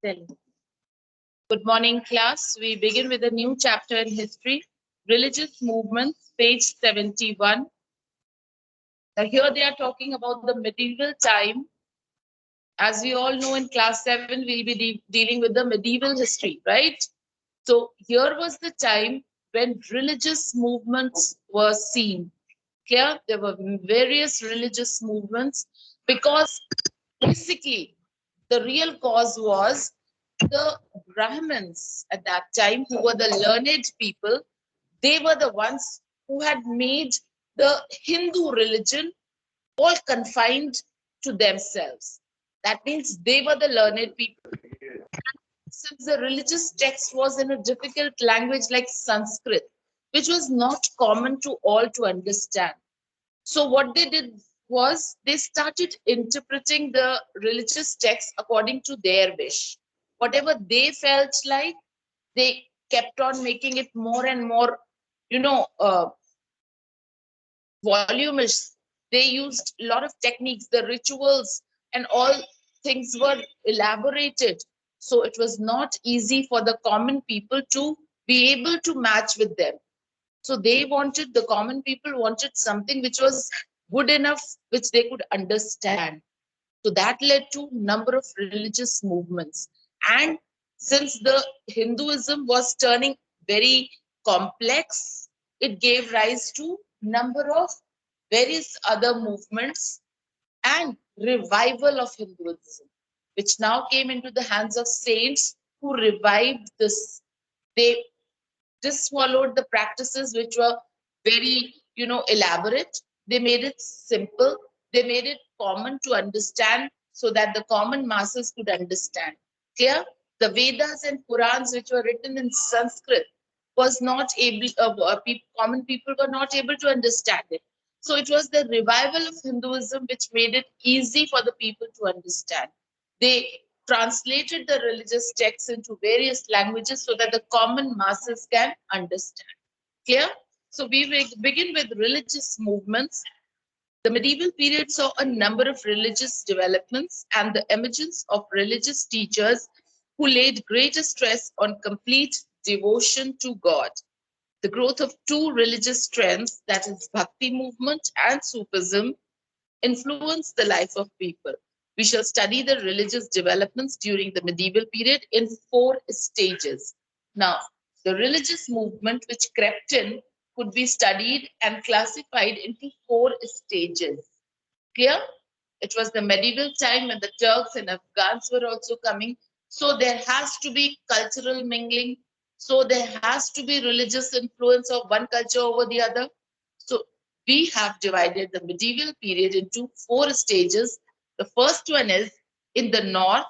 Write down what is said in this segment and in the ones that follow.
Tell. Good morning, class. We begin with a new chapter in history, religious movements, page 71. Now, here they are talking about the medieval time. As we all know, in class 7, we'll be dealing with the medieval history, right? So, here was the time when religious movements were seen. Clear? There were various religious movements because basically the real cause was the Brahmins at that time, who were the learned people. They were the ones who had made the Hindu religion all confined to themselves. That means they were the learned people. Since the religious text was in a difficult language like Sanskrit, which was not common to all to understand. So what they did was they started interpreting the religious text according to their wish. Whatever they felt like, they kept on making it more and more, you know, voluminous. They used a lot of techniques, the rituals, and all things were elaborated. So it was not easy for the common people to be able to match with them. So they wanted, the common people wanted something which was good enough, which they could understand. So that led to number of religious movements. And since the Hinduism was turning very complex, it gave rise to number of various other movements and revival of Hinduism, which now came into the hands of saints who revived this. They just followed the practices which were very, elaborate. They made it simple. They made it common to understand so that the common masses could understand. Clear? The Vedas and Purans, which were written in Sanskrit, was not able, common people were not able to understand it. So it was the revival of Hinduism which made it easy for the people to understand. They translated the religious texts into various languages so that the common masses can understand. Clear? So we will begin with religious movements. The medieval period saw a number of religious developments and the emergence of religious teachers who laid greater stress on complete devotion to God. The growth of two religious trends, that is Bhakti movement and Sufism, influenced the life of people. We shall study the religious developments during the medieval period in 4 stages. Now, the religious movement which crept in could be studied and classified into 4 stages. Clear? It was the medieval time when the Turks and Afghans were also coming. So there has to be cultural mingling. So there has to be religious influence of one culture over the other. So we have divided the medieval period into 4 stages. The first one is in the north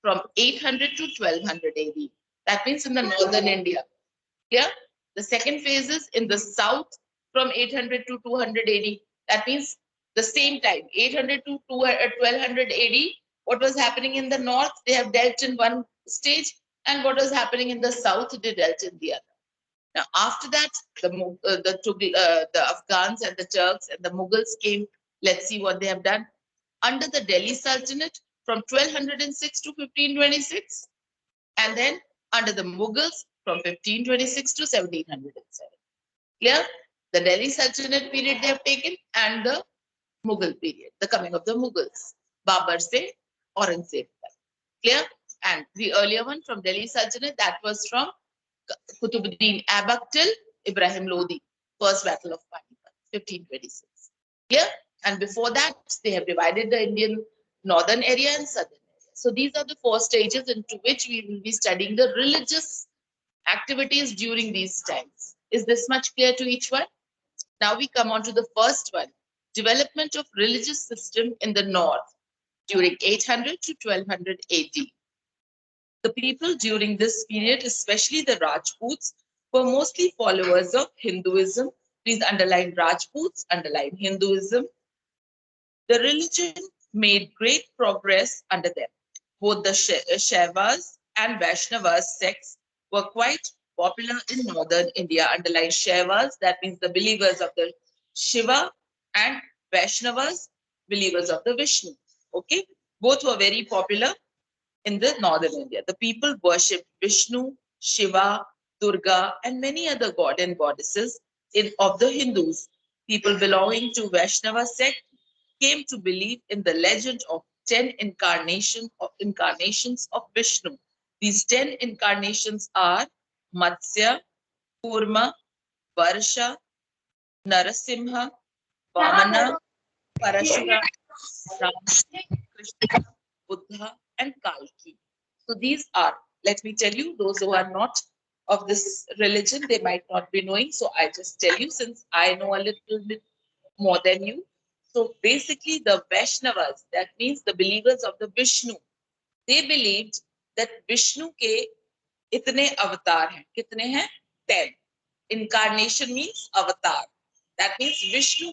from 800 to 1200 AD. That means in the northern India. Yeah. The second phase is in the south from 800 to 200 AD. That means the same time, 800 to 1200 AD. What was happening in the north, they have dealt in one stage, and what was happening in the south, they dealt in the other. Now, after that, the Afghans and the Turks and the Mughals came. Let's see what they have done. Under the Delhi Sultanate from 1206 to 1526, and then under the Mughals from 1526 to 1707. Clear? The Delhi Sultanate period they have taken and the Mughal period, the coming of the Mughals. Babur se Aurangzeb. Clear? And the earlier one from Delhi Sultanate, that was from Qutbuddin Aibak till Ibrahim Lodi, first battle of Panipat, 1526. Clear? And before that, they have divided the Indian northern area and southern area. So these are the 4 stages into which we will be studying the religious activities during these times. Is this much clear to each one? Now we come on to the first one, development of religious system in the north during 800 to 1200 AD. The people during this period, especially the Rajputs, were mostly followers of Hinduism. Please underline Rajputs, underline Hinduism. The religion made great progress under them. Both the Shaivas and Vaishnavas sects were quite popular in northern India. Underline Shaivas, that means the believers of the Shiva, and Vaishnavas, believers of the Vishnu. Okay, both were very popular in the northern India. The people worshipped Vishnu, Shiva, Durga, and many other god and goddesses of the Hindus. People belonging to Vaishnava sect came to believe in the legend of 10 incarnations of Vishnu. These 10 incarnations are Matsya, Kurma, Varsha, Narasimha, Vamana, Parashurama, Krishna, Buddha, and Kalki. So these are, let me tell you, those who are not of this religion, they might not be knowing. So I just tell you, since I know a little bit more than you. So basically, the Vaishnavas, that means the believers of the Vishnu, they believed that Vishnu के इतने अवतार हैं. कितने हैं? 10. Incarnation means avatar. That means Vishnu,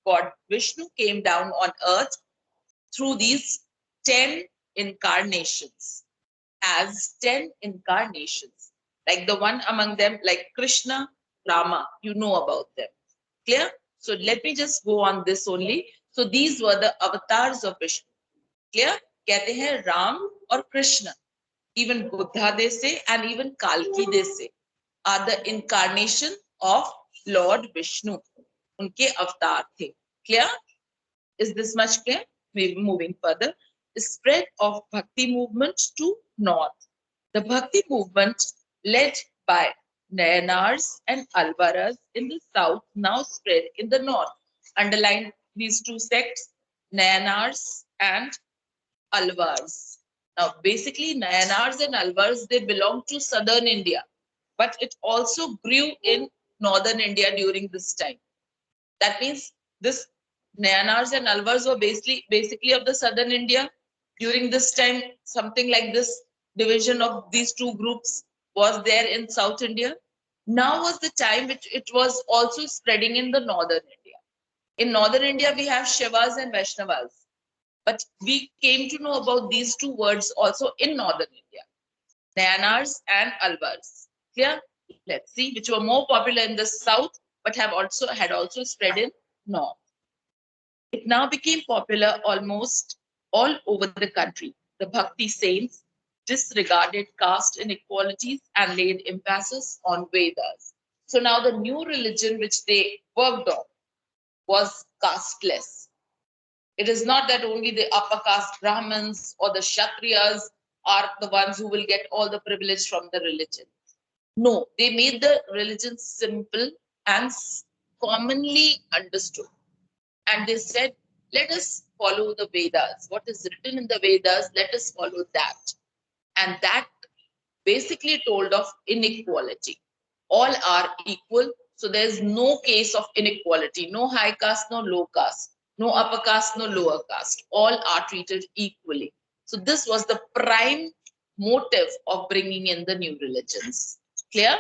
God Vishnu came down on earth through these 10 incarnations, as 10 incarnations. Like the one among them, like Krishna, Rama, you know about them. Clear? So let me just go on this only. So these were the avatars of Vishnu. Clear? कहते हैं Ram or Krishna. Even Buddha they say, and even Kalki they say, are the incarnation of Lord Vishnu. उनके अवतार थे. Clear? Is this much clear? We're moving further. The spread of Bhakti movement to north. The Bhakti movement led by Nayanars and Alvaras in the south now spread in the north. Underline these two sects, Nayanars and Alvars. Now, basically, Nayanars and Alvars, they belong to southern India, but it also grew in northern India during this time. That means this Nayanars and Alvars were basically of the southern India. During this time, something like this division of these two groups was there in South India. Now was the time which it was also spreading in the northern India. In northern India, we have Shivas and Vaishnavas. But we came to know about these two words also in northern India, Nayanars and Alvars. Clear? Let's see which were more popular in the south, but had also spread in north. It now became popular almost all over the country. The Bhakti saints disregarded caste inequalities and laid emphasis on Vedas. So now the new religion which they worked on was casteless. It is not that only the upper caste Brahmins or the Kshatriyas are the ones who will get all the privilege from the religion. No, they made the religion simple and commonly understood. And they said, let us follow the Vedas. What is written in the Vedas, let us follow that. And that basically told of inequality. All are equal. So there's no case of inequality, no high caste, no low caste, no upper caste, no lower caste. All are treated equally. So this was the prime motive of bringing in the new religions. Clear?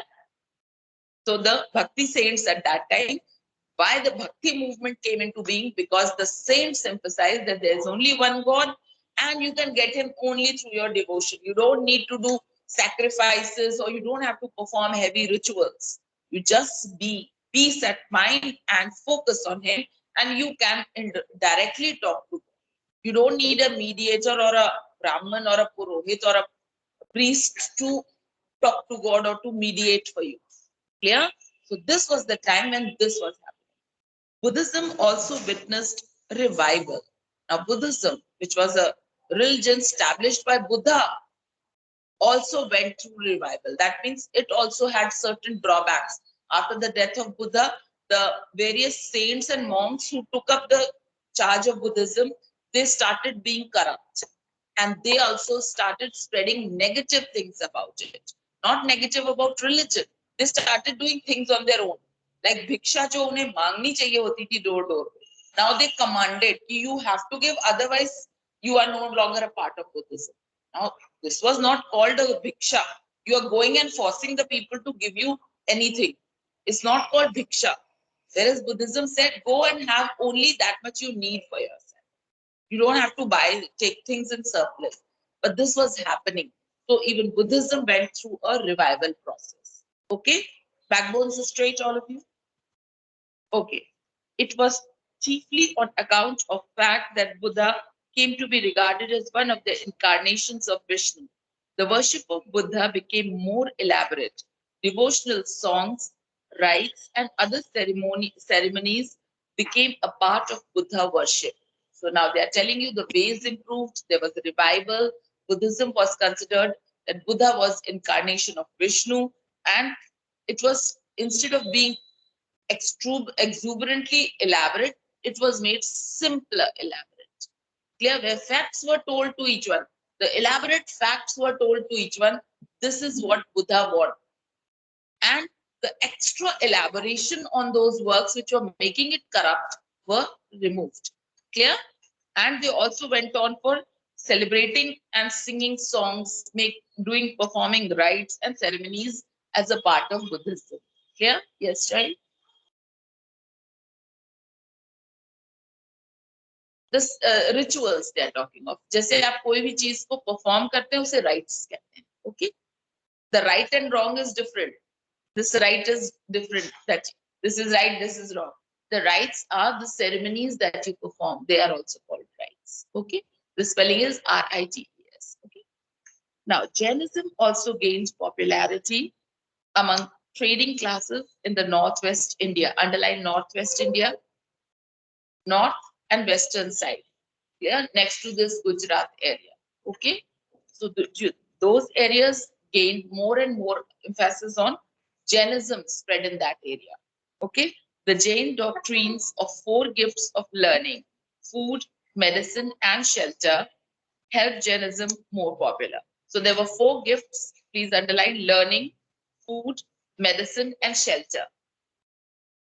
So the Bhakti saints at that time, why the Bhakti movement came into being? Because the saints emphasized that there is only one God and you can get him only through your devotion. You don't need to do sacrifices or you don't have to perform heavy rituals. You just be peace at mind and focus on him and you can directly talk to him. You don't need a mediator or a Brahman or a Purohit or a priest to talk to God or to mediate for you. Clear? So this was the time when this was happening. Buddhism also witnessed revival. Now, Buddhism, which was a religion established by Buddha, also went through revival. That means it also had certain drawbacks. After the death of Buddha, the various saints and monks who took up the charge of Buddhism, they started being corrupt. And they also started spreading negative things about it. Not negative about religion. They started doing things on their own. Like भिक्षा जो उन्हें मांगनी चाहिए होती थी door door. Now they commanded कि you have to give, otherwise you are no longer a part of Buddhism. Now this was not called a bhiksha. You are going and forcing the people to give you anything. It's not called bhiksha. Whereas Buddhism said, go and have only that much you need for yourself. You don't have to take things in surplus. But this was happening. So even Buddhism went through a revival process. Okay? Backbones are straight, all of you? Okay. It was chiefly on account of fact that Buddha came to be regarded as one of the incarnations of Vishnu. The worship of Buddha became more elaborate. Devotional songs, rites, and other ceremonies became a part of Buddha worship. So now they are telling you the ways improved. There was a revival. Buddhism was considered that Buddha was incarnation of Vishnu, and it was, instead of being exuberantly elaborate, it was made simpler elaborate. Clear? Where facts were told to each one. The elaborate facts were told to each one. This is what Buddha wanted. And the extra elaboration on those works which were making it corrupt were removed. Clear? And they also went on for celebrating and singing songs, doing performing rites and ceremonies as a part of Buddhism. Clear? Yes, child? This rituals they are talking of. जैसे आप कोई भी चीज को perform करते हैं उसे rites कहते हैं. Okay? The right and wrong is different. This right is different. That this is right, this is wrong. The rites are the ceremonies that you perform. They are also called rites. Okay? The spelling is R-I-T-E-S. Okay? Now, Jainism also gained popularity among trading classes in the Northwest India. Underline Northwest India, North and Western side. Yeah, next to this Gujarat area. Okay, so those areas gained more and more emphasis on Jainism spread in that area. Okay, the Jain doctrines of four gifts of learning, food, medicine, and shelter helped Jainism more popular. So there were four gifts. Please underline: learning, food, medicine, and shelter.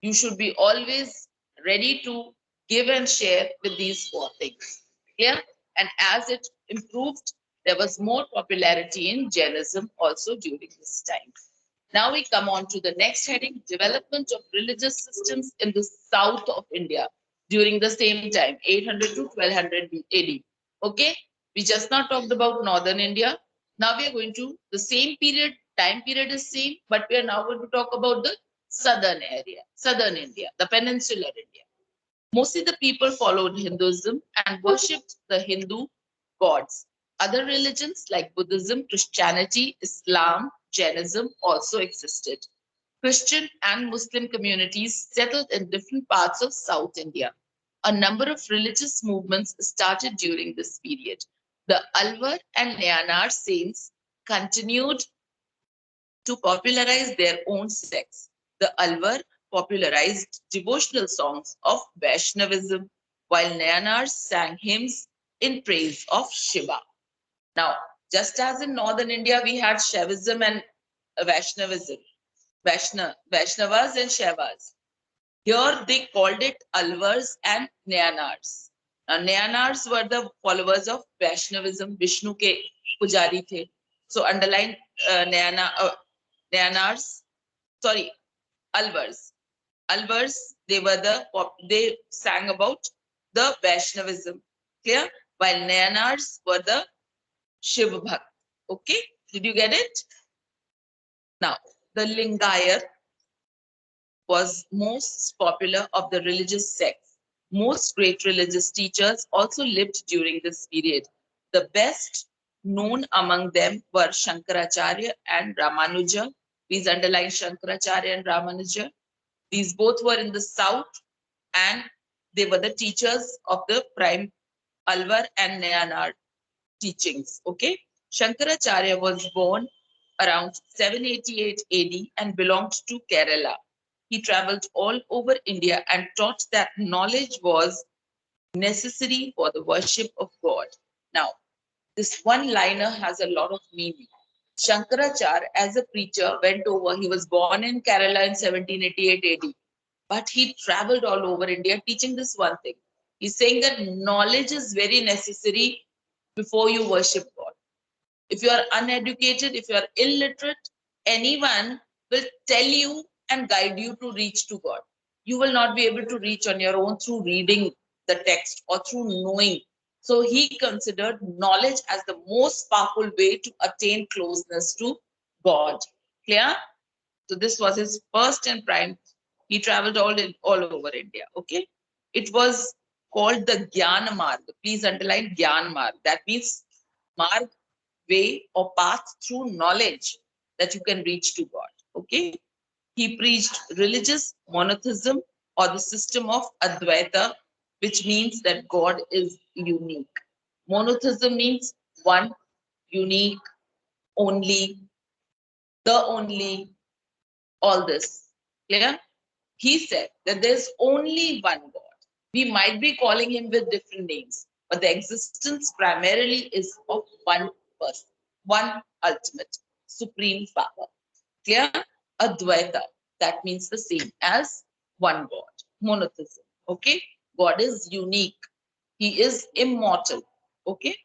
You should be always ready to give and share with these four things. Yeah. And as it improved, there was more popularity in Jainism also during this time. Now we come on to the next heading: development of religious systems in the south of India during the same time, 800 to 1200 AD. Okay, we just now talked about northern India. Now we are going to the same period, time period is same, but we are now going to talk about the southern area, southern India, the peninsular India. Mostly the people followed Hinduism and worshipped the Hindu gods. Other religions like Buddhism, Christianity, Islam, Jainism also existed. Christian and Muslim communities settled in different parts of South India. A number of religious movements started during this period. The Alvar and Nayanar saints continued to popularize their own sects. The Alvar popularized devotional songs of Vaishnavism, while Nayanars sang hymns in praise of Shiva. Now, just as in northern India, we had Shaivism and Vaishnavism, Vaishnavas and Shaivas. Here they called it Alvars and Nayanars. Now, Nayanars were the followers of Vaishnavism, Vishnu ke pujari the. So underline Nayanars, sorry, Alvars. Alvars, they sang about the Vaishnavism. Clear? While Nayanars were the Shiva Bhakt. Okay? Did you get it? Now, the Lingayat was most popular of the religious sects. Most great religious teachers also lived during this period. The best known among them were Shankaracharya and Ramanuja. Please underline Shankaracharya and Ramanuja. These both were in the south and they were the teachers of the prime Alvar and Nayanar teachings. Okay. Shankaracharya was born around 788 AD and belonged to Kerala. He traveled all over India and taught that knowledge was necessary for the worship of God. Now, this one liner has a lot of meaning. Shankaracharya, as a preacher, went over. He was born in Kerala in 1788 AD, but he traveled all over India teaching this one thing. He's saying that knowledge is very necessary before you worship God. If you are uneducated, if you are illiterate, anyone will tell you and guide you to reach to God. You will not be able to reach on your own through reading the text or through knowing. So he considered knowledge as the most powerful way to attain closeness to God. Clear? So this was his first and prime. He traveled all over India. Okay. It was called the Gyan Marg. Please underline Gyan Marg. That means marg, way or path through knowledge that you can reach to God. Okay. He preached religious monotheism or the system of Advaita, which means that God is unique. Monotheism means one, unique, only, the only, all this. Clear? He said that there's only one God. We might be calling him with different names, but the existence primarily is of one person, one ultimate, supreme power. Clear? Advaita. That means the same as one God. Monotheism. Okay? God is unique. He is immortal. Okay?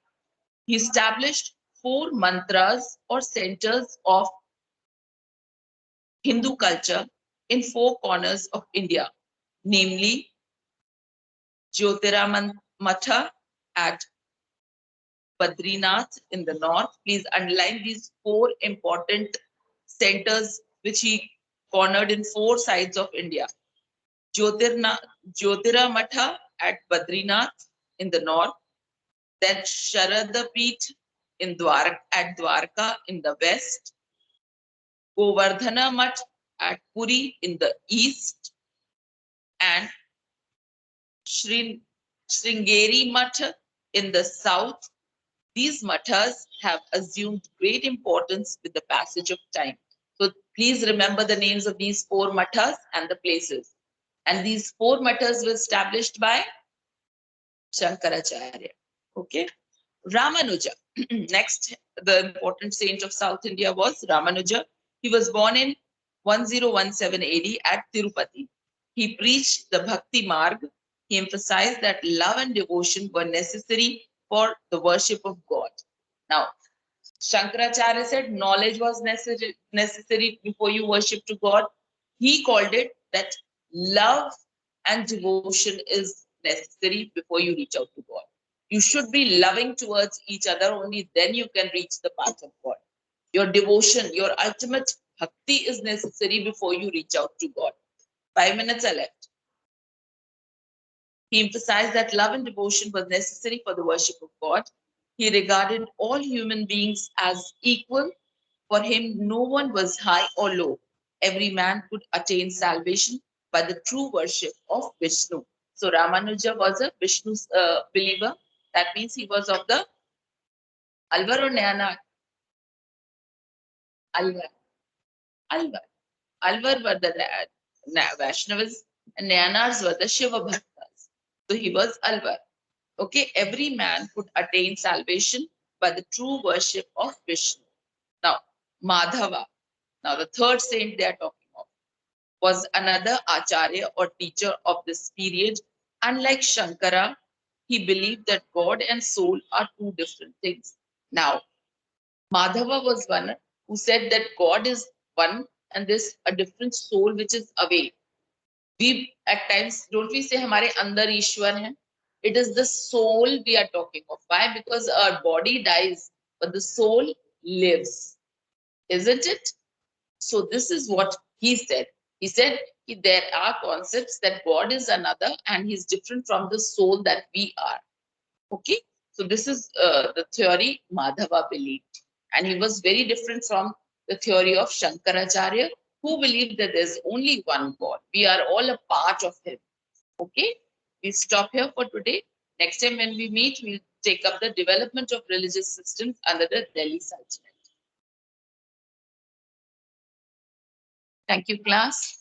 He established 4 mantras or centers of Hindu culture in 4 corners of India, namely Jyotiramamatha at Badrinath in the north. Please underline these 4 important centers which he cornered in 4 sides of India. Jyotiramatha at Badrinath in the north, then Sharadapit in at Dwarka in the west, Govardhana Math at Puri in the east, and Sringeri Math in the south. These mathas have assumed great importance with the passage of time. So please remember the names of these 4 mathas and the places. And these 4 mathas were established by Shankaracharya. Okay. Ramanuja. Next, the important saint of South India was Ramanuja. He was born in 1017 AD at Tirupati. He preached the Bhakti Marg. He emphasized that love and devotion were necessary for the worship of God. Now, Shankaracharya said knowledge was necessary before you worship to God. He called it that love and devotion is necessary before you reach out to God. You should be loving towards each other, only then you can reach the path of God. Your devotion, your ultimate bhakti is necessary before you reach out to God. 5 minutes are left. He emphasized that love and devotion was necessary for the worship of God. He regarded all human beings as equal. For him, no one was high or low. Every man could attain salvation by the true worship of Vishnu. So Ramanuja was a Vishnu believer. That means he was of the Alvar or Nayanar? Alvar. Alvar. Alvar were the Vaishnavas and Nayanars were the Shiva Bhaktas. So he was Alvar. Okay, every man could attain salvation by the true worship of Vishnu. Now, Madhava. Now, the third saint they are talking of was another Acharya or teacher of this period. Unlike Shankara, he believed that God and soul are 2 different things. Now, Madhava was one who said that God is one and there's a different soul which is away. We at times, don't we say hamare andar Ishwar hai? It is the soul we are talking of. Why? Because our body dies, but the soul lives. Isn't it? So this is what he said. He said there are concepts that God is another and he's different from the soul that we are. Okay. So this is the theory Madhava believed. And he was very different from the theory of Shankaracharya, who believed that there's only one God. We are all a part of him. Okay. We stop here for today. Next time when we meet, we'll take up the development of religious systems under the Delhi Sultanate. Thank you, class.